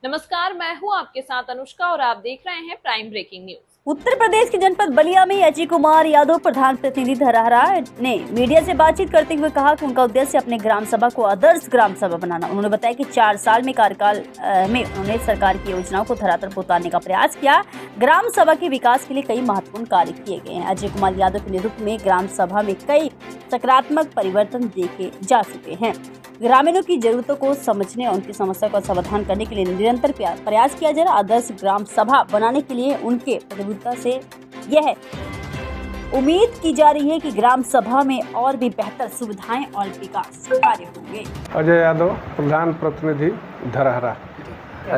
नमस्कार, मैं हूं आपके साथ अनुष्का और आप देख रहे हैं prime breaking news. Uttar Pradesh के जनपद बलिया में अजय कुमार यादव प्रधान प्रतिनिधि धरहरा ने मीडिया से बातचीत करते हुए कहा कि उनका उद्देश्य अपने ग्राम सभा को आदर्श ग्राम सभा बनाना। उन्होंने बताया कि 4 साल में कार्यकाल में उन्होंने सरकार की योजनाओं को धरातल पर उतारने का प्रयास किया। ग्राम सभा के विकास के लिए कई महत्वपूर्ण कार्य किए गए हैं। अजय कुमार यादव के नेतृत्व में ग्राम सभा में कई सकारात्मक परिवर्तन देखे जा चुके हैं। ग्रामीणों की जरूरतों को समझने और उनकी समस्या का समाधान करने के लिए निरंतर प्रयास किया जा रहा। आदर्श ग्राम सभा बनाने के लिए उनके प्रतिबद्धता से यह उम्मीद की जा रही है कि ग्राम सभा में और भी बेहतर सुविधाएं और विकास कार्य होंगे। अजय यादव, प्रधान प्रतिनिधि धरहरा।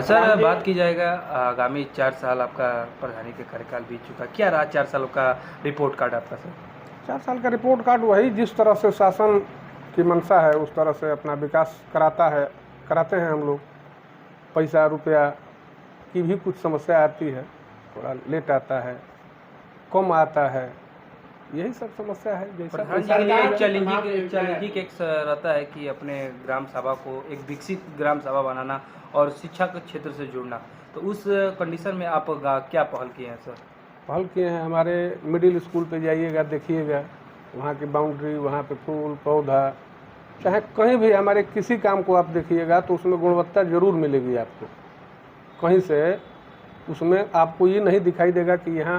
सर, बात की जाएगा आगामी 4 साल आपका प्रधानी के कार्यकाल बीत चुका, क्या रहा 4 सालों का रिपोर्ट कार्ड आपका? सर, 4 साल का रिपोर्ट कार्ड वही जिस तरह से शासन की मंशा है उस तरह से अपना विकास कराते हैं हम लोग। पैसा रुपया की भी कुछ समस्या आती है, थोड़ा लेट आता है, कम आता है, यही सब समस्या है। जैसा चैलेंजिंग एक रहता है कि अपने ग्राम सभा को एक विकसित ग्राम सभा बनाना और शिक्षा के क्षेत्र से जुड़ना, तो उस कंडीशन में आप क्या पहल किए हैं? सर, पहल किए हैं, हमारे मिडिल स्कूल पे जाइएगा, देखिएगा वहाँ की बाउंड्री, वहाँ पे फूल पौधा, चाहे कहीं भी हमारे किसी काम को आप देखिएगा तो उसमें गुणवत्ता जरूर मिलेगी आपको। कहीं से उसमें आपको ये नहीं दिखाई देगा कि यहाँ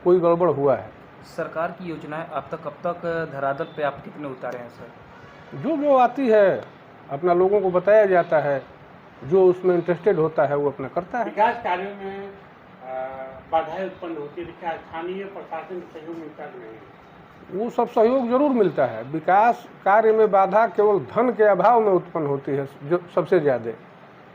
कोई गड़बड़ हुआ है। सरकार की योजनाएं अब तक धरातल पे आप कितने उतारे हैं? सर, जो आती है अपना लोगों को बताया जाता है, जो उसमें इंटरेस्टेड होता है वो अपना करता है। विकास कार्यों में बाधाएं उत्पन्न होती है, क्या स्थानीय प्रशासन का सहयोग मिलता नहीं? वो सब सहयोग जरूर मिलता है। विकास कार्य में बाधा केवल धन के अभाव में उत्पन्न होती है जो सबसे ज़्यादा।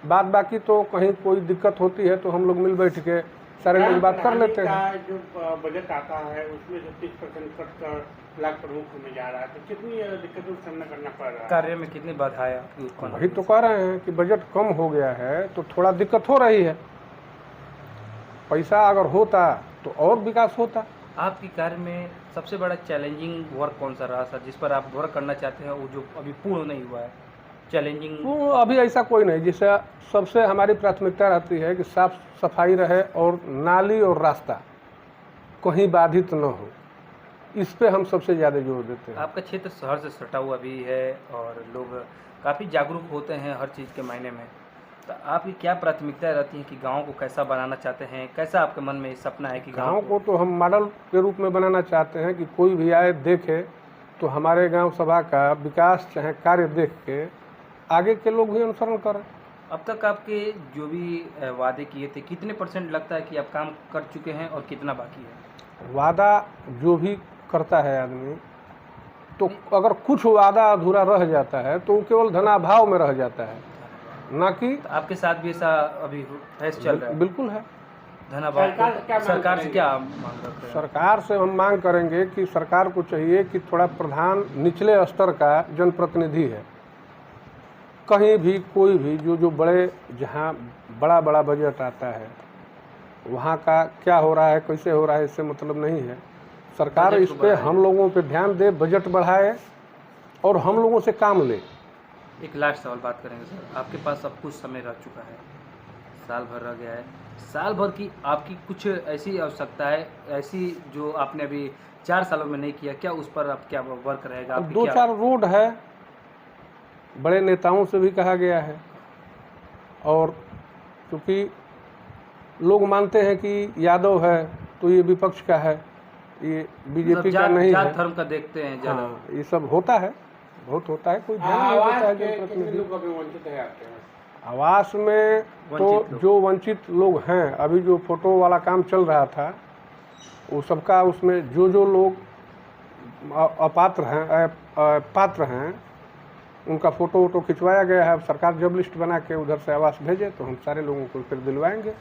बाद बाकी तो कहीं कोई दिक्कत होती है तो हम लोग मिल बैठ के सारे लोग बात कर लेते हैं। जो बजट आता है उसमें जो 30% कट कर ब्लॉक प्रमुख होने जा रहा है, तो कितनी दिक्कतों का सामना करना पड़ रहा है? कार्य में कितनी बाधाएं वही तो कह रहे हैं कि बजट कम हो गया है तो थोड़ा दिक्कत हो रही है। पैसा अगर होता तो और विकास होता। आपकी कार्य में सबसे बड़ा चैलेंजिंग वर्क कौन सा रहा सर, जिस पर आप वर्क करना चाहते हैं वो जो अभी पूर्ण नहीं हुआ है? चैलेंजिंग वो अभी ऐसा कोई नहीं। जिससे सबसे हमारी प्राथमिकता रहती है कि साफ सफाई रहे और नाली और रास्ता कहीं बाधित न हो, इस पे हम सबसे ज़्यादा जोर देते हैं। आपका क्षेत्र शहर से सटा हुआ भी है और लोग काफ़ी जागरूक होते हैं हर चीज़ के मायने में, तो आपकी क्या प्राथमिकता रहती है कि गांव को कैसा बनाना चाहते हैं? कैसा आपके मन में सपना है कि गांव को तो हम मॉडल के रूप में बनाना चाहते हैं कि कोई भी आए देखे तो हमारे गांव सभा का विकास चाहे कार्य देख के आगे के लोग भी अनुसरण करें। अब तक आपके जो भी वादे किए थे, कितने % लगता है कि आप काम कर चुके हैं और कितना बाकी है? वादा जो भी करता है आदमी, तो अगर कुछ वादा अधूरा रह जाता है तो वो केवल धनाभाव में रह जाता है, ना कि तो आपके साथ भी ऐसा अभी फैस चल रहा है? बिल्कुल है। धन्यवाद। सरकार से क्या मांग करते हैं? सरकार से हम मांग करेंगे कि सरकार को चाहिए कि थोड़ा प्रधान निचले स्तर का जनप्रतिनिधि है, कहीं भी कोई भी जो बड़े जहाँ बड़ा बजट आता है वहाँ का क्या हो रहा है कैसे हो रहा है इससे मतलब नहीं है। सरकार इस पे हम लोगों पे ध्यान दे, बजट बढ़ाए और हम लोगों से काम ले। एक लास्ट सवाल बात करेंगे सर, आपके पास अब कुछ समय रह चुका है, साल भर रह गया है। साल भर की आपकी कुछ ऐसी आवश्यकता है ऐसी जो आपने अभी 4 सालों में नहीं किया, क्या उस पर आप क्या वर्क रहेगा? 2-4 रोड है, बड़े नेताओं से भी कहा गया है, और क्योंकि लोग मानते हैं कि यादव है तो ये विपक्ष का है, ये बीजेपी का नहीं है। धर्म का देखते हैं ज़्यादा। हाँ, ये सब होता है, बहुत होता है, कोई ध्यान नहीं देता है जनप्रतिनिधि। वंचित है आपके आवास में तो जो वंचित लोग हैं, अभी जो फोटो वाला काम चल रहा था वो सबका, उसमें जो लोग अपात्र हैं पात्र हैं उनका फोटो खिंचवाया गया है। सरकार जब लिस्ट बना के उधर से आवास भेजे तो हम सारे लोगों को फिर दिलवाएंगे।